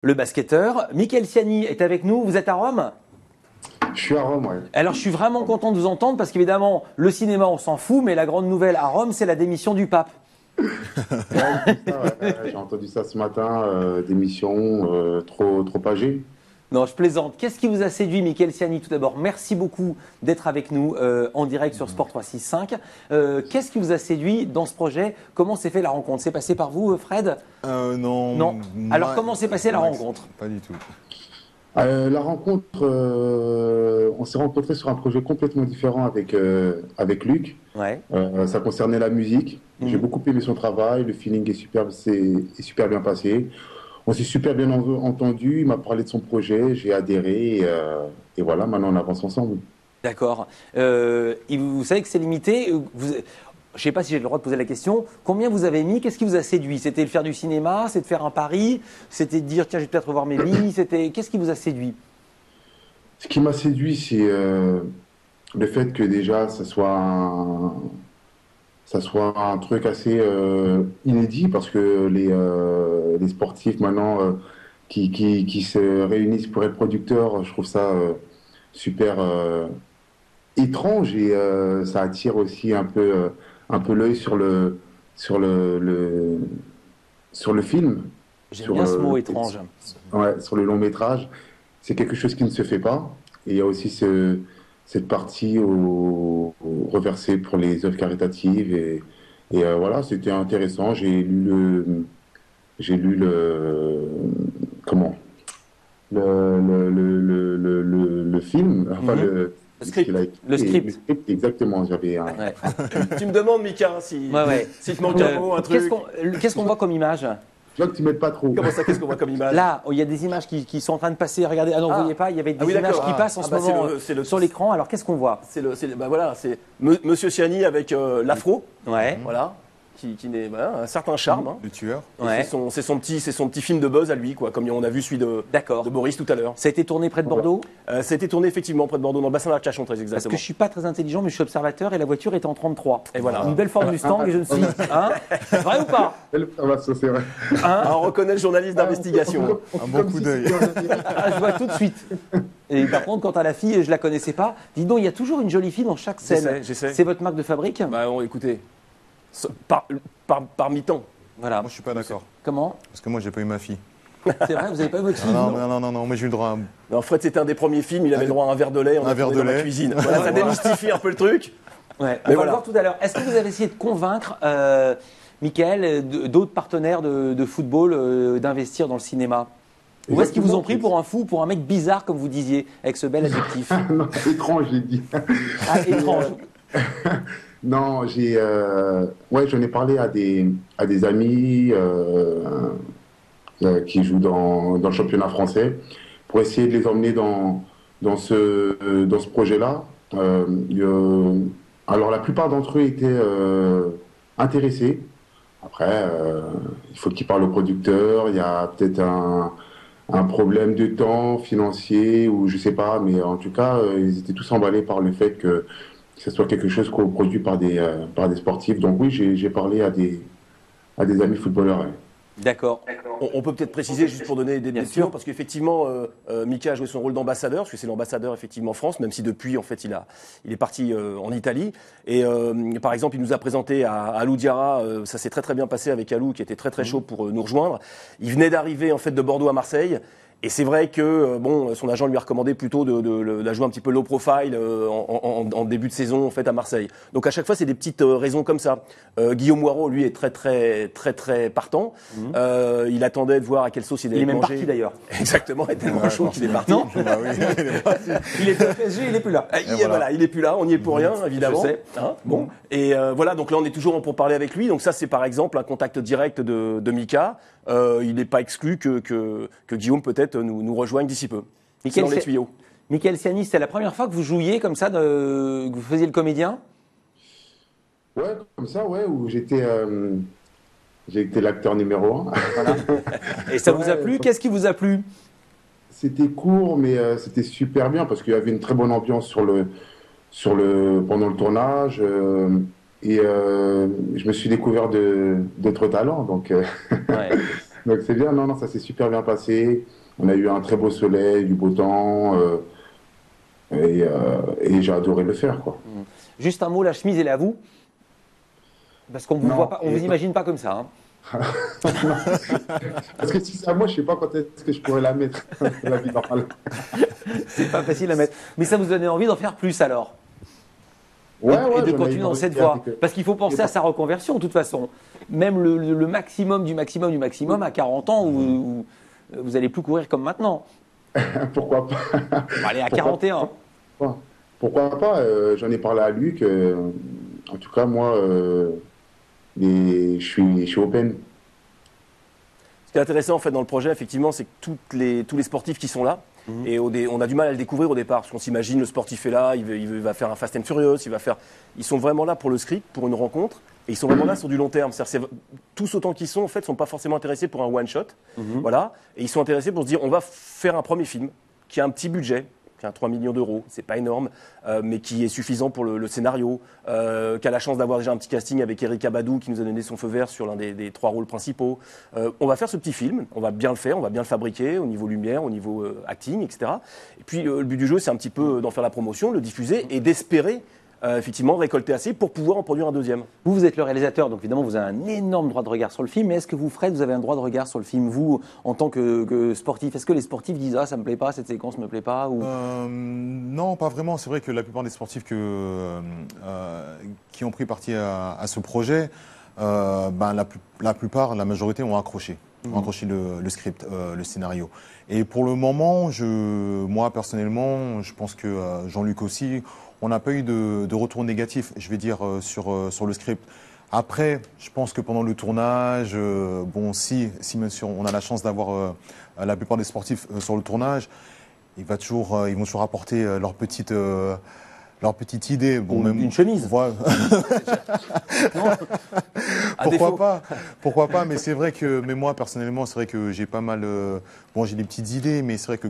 Le basketteur. Michael Siani est avec nous. Vous êtes à Rome? Je suis à Rome, ouais. Alors, je suis vraiment content de vous entendre parce qu'évidemment, le cinéma, on s'en fout, mais la grande nouvelle à Rome, c'est la démission du pape. J'ai entendu ça ce matin, démission trop âgée. Non, je plaisante. Qu'est-ce qui vous a séduit, Michael Siani? Tout d'abord, merci beaucoup d'être avec nous en direct sur Sport 365. Qu'est-ce qui vous a séduit dans ce projet? Comment s'est fait la rencontre? C'est passé par vous, Fred? Non. Non. Alors, comment s'est passée la rencontre? Pas du tout. La rencontre, on s'est rencontrés sur un projet complètement différent avec Luc. Ouais. Ça concernait la musique. J'ai beaucoup aimé son travail, le feeling est super bien passé. On s'est super bien entendu, il m'a parlé de son projet, j'ai adhéré et voilà, maintenant on avance ensemble. D'accord. Vous savez que c'est limité. Je ne sais pas si j'ai le droit de poser la question. Combien vous avez mis? Qu'est-ce qui vous a séduit? C'était de faire du cinéma? C'était de faire un pari? C'était de dire tiens, je vais peut-être revoir mes billes? Qu'est-ce qui vous a séduit? Ce qui m'a séduit, c'est le fait que déjà ça soit un truc assez inédit parce que les sportifs maintenant qui se réunissent pour être producteurs, je trouve ça super étrange et ça attire aussi un peu l'œil sur le film, J'aime bien ce mot étrange. sur le long métrage. C'est quelque chose qui ne se fait pas. Et il y a aussi cette partie reversée pour les œuvres caritatives et voilà, c'était intéressant. J'ai lu comment le film, enfin Le script. ce qu'il a écrit, Le script. le script, exactement. J'avais Ouais. Tu me demandes, Mika, si te manque un mot, un truc. Qu'est-ce qu'on voit comme image? je vois que tu m'aides pas trop. Comment ça, qu'est-ce qu'on voit comme image? Là, il y a des images qui sont en train de passer. Regardez, ah non, vous voyez pas, il y avait des images d'accord. qui passent en ce moment sur l'écran. Alors, qu'est-ce qu'on voit? C'est Monsieur Siani avec l'afro, Ouais. voilà, qui n'est un certain charme. Hein. Le tueur. Et Ouais. c'est son petit film de buzz à lui, quoi, comme on a vu celui de D'accord. Boris tout à l'heure. Ça a été tourné près de Bordeaux? Ça a été tourné effectivement près de Bordeaux, dans le bassin d'Arcachon, très Parce exactement. que je suis pas très intelligent, mais je suis observateur et la voiture était en 33. Et voilà. Une belle Ford Mustang et je me suis dit, hein, vrai ou pas? Ça, c'est vrai. Ah, on reconnaît le journaliste d'investigation. Un bon coup d'œil. Ah, je vois tout de suite. Et par contre, quant à la fille, je la connaissais pas. Dis donc, il y a toujours une jolie fille dans chaque scène. J'essaie. C'est votre marque de fabrique? Bah, écoutez, par mi-temps. Voilà. Moi, je suis pas d'accord. Comment? Parce que moi, j'ai pas eu ma fille. C'est vrai, vous n'avez pas eu votre fille? Non, mais j'ai eu le droit à... Non, Fred, c'était un des premiers films, il avait le droit à un verre de lait, Un verre de dans la lait. cuisine. Voilà, ça démystifie un peu le truc. Ouais, on Mais va voilà. le voir tout à l'heure. Est-ce que vous avez essayé de convaincre Michael, d'autres partenaires de football d'investir dans le cinéma? Ou est-ce qu'ils vous ont pris pour un fou, pour un mec bizarre, comme vous disiez, avec ce bel adjectif? Non, c'est étrange, j'ai dit. Ah, étrange. Non, j'en ai parlé à des amis qui jouent dans le championnat français pour essayer de les emmener dans ce projet-là. Alors, la plupart d'entre eux étaient intéressés. Après, il faut qu'ils parlent au producteur. Il y a peut-être un problème de temps financier ou je sais pas, mais en tout cas, ils étaient tous emballés par le fait que ce soit quelque chose qu'on produit par des sportifs. Donc oui, j'ai parlé à des amis footballeurs. Ouais. D'accord. On peut peut-être préciser, juste pour donner des Bien petits noms, sûr. parce qu'effectivement, Mika a joué son rôle d'ambassadeur, parce que c'est l'ambassadeur effectivement en France, même si depuis, en fait, il est parti en Italie. Et par exemple, il nous a présenté à Alou Diarra, ça s'est très très bien passé avec Alou, qui était très très chaud pour nous rejoindre. Il venait d'arriver en fait de Bordeaux à Marseille. Et c'est vrai que son agent lui a recommandé plutôt de la jouer un petit peu low profile en début de saison en fait à Marseille. Donc à chaque fois c'est des petites raisons comme ça. Guillaume Moirot lui est très partant. Il attendait de voir à quelle sauce il allait Il est même manger. parti d'ailleurs. Exactement, il est tellement chaud qu'il est parti. Non. Bah oui. Il est au PSG, il est plus là. Il est plus là, on n'y est pour rien évidemment. Je sais. Hein, bon. Et voilà, donc là on est toujours pour parler avec lui. Donc ça c'est par exemple un contact direct de Mika. Il n'est pas exclu que Guillaume peut-être nous rejoigne d'ici peu. C'est dans les tuyaux. Michael Siani, c'était la première fois que vous jouiez comme ça, que vous faisiez le comédien? Ouais, comme ça, ouais, où j'étais l'acteur numéro 1. Voilà. Et ça vous a plu? Qu'est-ce qui vous a plu? C'était court, mais c'était super bien parce qu'il y avait une très bonne ambiance pendant le tournage. Et je me suis découvert d'autres talents. Donc, Ouais. Donc c'est bien, non, non, ça s'est super bien passé. On a eu un très beau soleil, du beau temps, et j'ai adoré le faire, quoi. Juste un mot, la chemise, elle est à vous? Parce qu'on vous Non, voit pas, on vous imagine pas comme ça, hein. parce que si c'est à moi, je sais pas quand est-ce que je pourrais la mettre, la vie normale. C'est pas facile à mettre. Mais ça vous donnait envie d'en faire plus alors? Ouais, Et de j'en ai continuer eu dans envie cette de faire voie. Parce qu'il faut penser à sa reconversion, de toute façon. Même le maximum du maximum du maximum à 40 ans, où vous allez plus courir comme maintenant. Pourquoi pas? On va aller à Pourquoi 41. pas? Pourquoi pas? J'en ai parlé à Luc. En tout cas, moi, je suis open. Ce qui est intéressant en fait dans le projet, effectivement, c'est que tous les sportifs qui sont là, et on a du mal à le découvrir au départ, parce qu'on s'imagine le sportif est là, il va faire un Fast and Furious, ils sont vraiment là pour le script, pour une rencontre, et ils sont vraiment là sur du long terme. C'est-à-dire, tous autant qu'ils sont, en fait, sont pas forcément intéressés pour un one shot, voilà, et ils sont intéressés pour se dire, on va faire un premier film qui a un petit budget, qui a 3 millions d'euros, c'est pas énorme, mais qui est suffisant pour le scénario, qui a la chance d'avoir déjà un petit casting avec Eric Abadou qui nous a donné son feu vert sur l'un des 3 rôles principaux. On va faire ce petit film, on va bien le faire, on va bien le fabriquer au niveau lumière, au niveau acting, etc. Et puis le but du jeu, c'est un petit peu d'en faire la promotion, le diffuser et d'espérer effectivement récolter assez pour pouvoir en produire un deuxième. Vous êtes le réalisateur, donc évidemment vous avez un énorme droit de regard sur le film. Mais est-ce que vous, Fred, vous avez un droit de regard sur le film, vous, en tant que sportif? Est-ce que les sportifs disent ça me plaît pas, cette séquence me plaît pas ou... Non, pas vraiment. C'est vrai que la plupart des sportifs qui ont pris partie à ce projet, la plupart, la majorité ont accroché. Ont accroché le script, le scénario. Et pour le moment, moi personnellement, je pense que Jean-Luc aussi, on n'a pas eu de retour négatif, je vais dire, sur le script. Après, je pense que pendant le tournage, si bien sûr on a la chance d'avoir la plupart des sportifs sur le tournage, ils vont toujours apporter leur petite idée. Bon, même une chemise. Voilà. Pourquoi pas, mais c'est vrai que, moi personnellement, c'est vrai que j'ai pas mal, j'ai des petites idées, mais c'est vrai que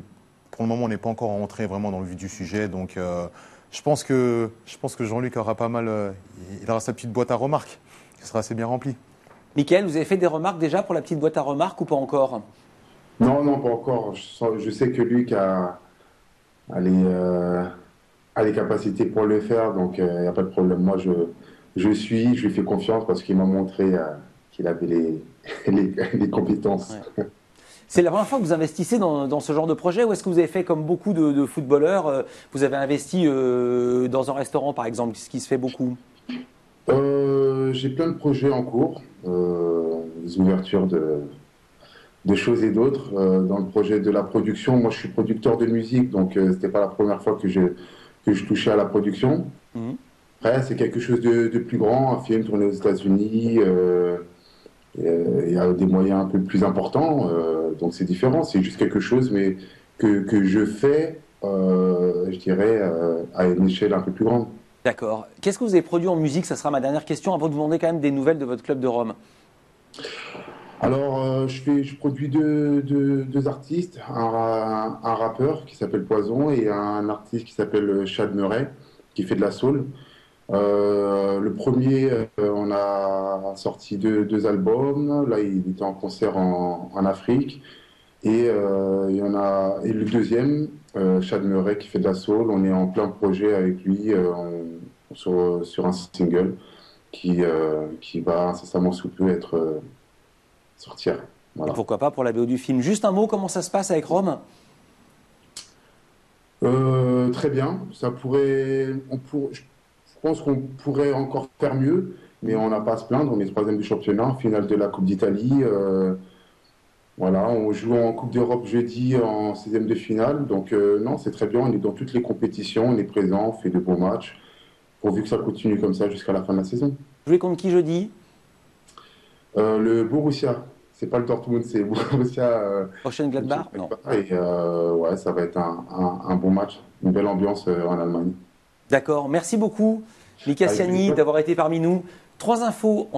pour le moment, on n'est pas encore rentré vraiment dans le vif du sujet, donc je pense que Jean-Luc aura pas mal, il aura sa petite boîte à remarques, qui sera assez bien remplie. Mickaël, vous avez fait des remarques déjà pour la petite boîte à remarques ou pas encore? Non, non, pas encore. Je sais que Luc a les capacités pour le faire, donc il n'y a pas de problème. Moi, je lui fais confiance parce qu'il m'a montré qu'il avait les compétences. Ouais. C'est la première fois que vous investissez dans ce genre de projet, ou est-ce que vous avez fait comme beaucoup de footballeurs, vous avez investi dans un restaurant par exemple, ce qui se fait beaucoup? J'ai plein de projets en cours, des ouvertures de choses et d'autres. Dans le projet de la production, moi je suis producteur de musique, donc c'était pas la première fois que je touchais à la production. Mhm. Après, c'est quelque chose de plus grand, un film tourné aux États-Unis. Il y a des moyens un peu plus importants, donc c'est différent. C'est juste quelque chose, mais que je fais, je dirais, à une échelle un peu plus grande. D'accord. Qu'est-ce que vous avez produit en musique? Ça sera ma dernière question avant de vous demander quand même des nouvelles de votre club de Rome. Alors, je produis deux artistes, un rappeur qui s'appelle Poison et un artiste qui s'appelle Chad Murray, qui fait de la soul. Le premier, on a sorti deux albums. Là, il était en concert en Afrique. Et le deuxième, Chad Murray, qui fait de la soul. On est en plein projet avec lui sur un single qui va incessamment sous peu être sortir. Et Voilà. pourquoi pas pour la BO du film. Juste un mot, comment ça se passe avec Rome? Très bien. Je pense qu'on pourrait encore faire mieux, mais on n'a pas à se plaindre. On est troisième du championnat, finale de la Coupe d'Italie. Voilà, on joue en Coupe d'Europe jeudi en 16e de finale. Donc non, c'est très bien. On est dans toutes les compétitions, on est présent, on fait de beaux matchs, pourvu que ça continue comme ça jusqu'à la fin de la saison. Vous jouez contre qui jeudi? Le Borussia, c'est pas le Dortmund, c'est Borussia. Mönchengladbach? Non. Et ouais, ça va être un bon match, une belle ambiance en Allemagne. D'accord. Merci beaucoup, Mika Avec Siani, plaisir. d'avoir été parmi nous. 3 infos.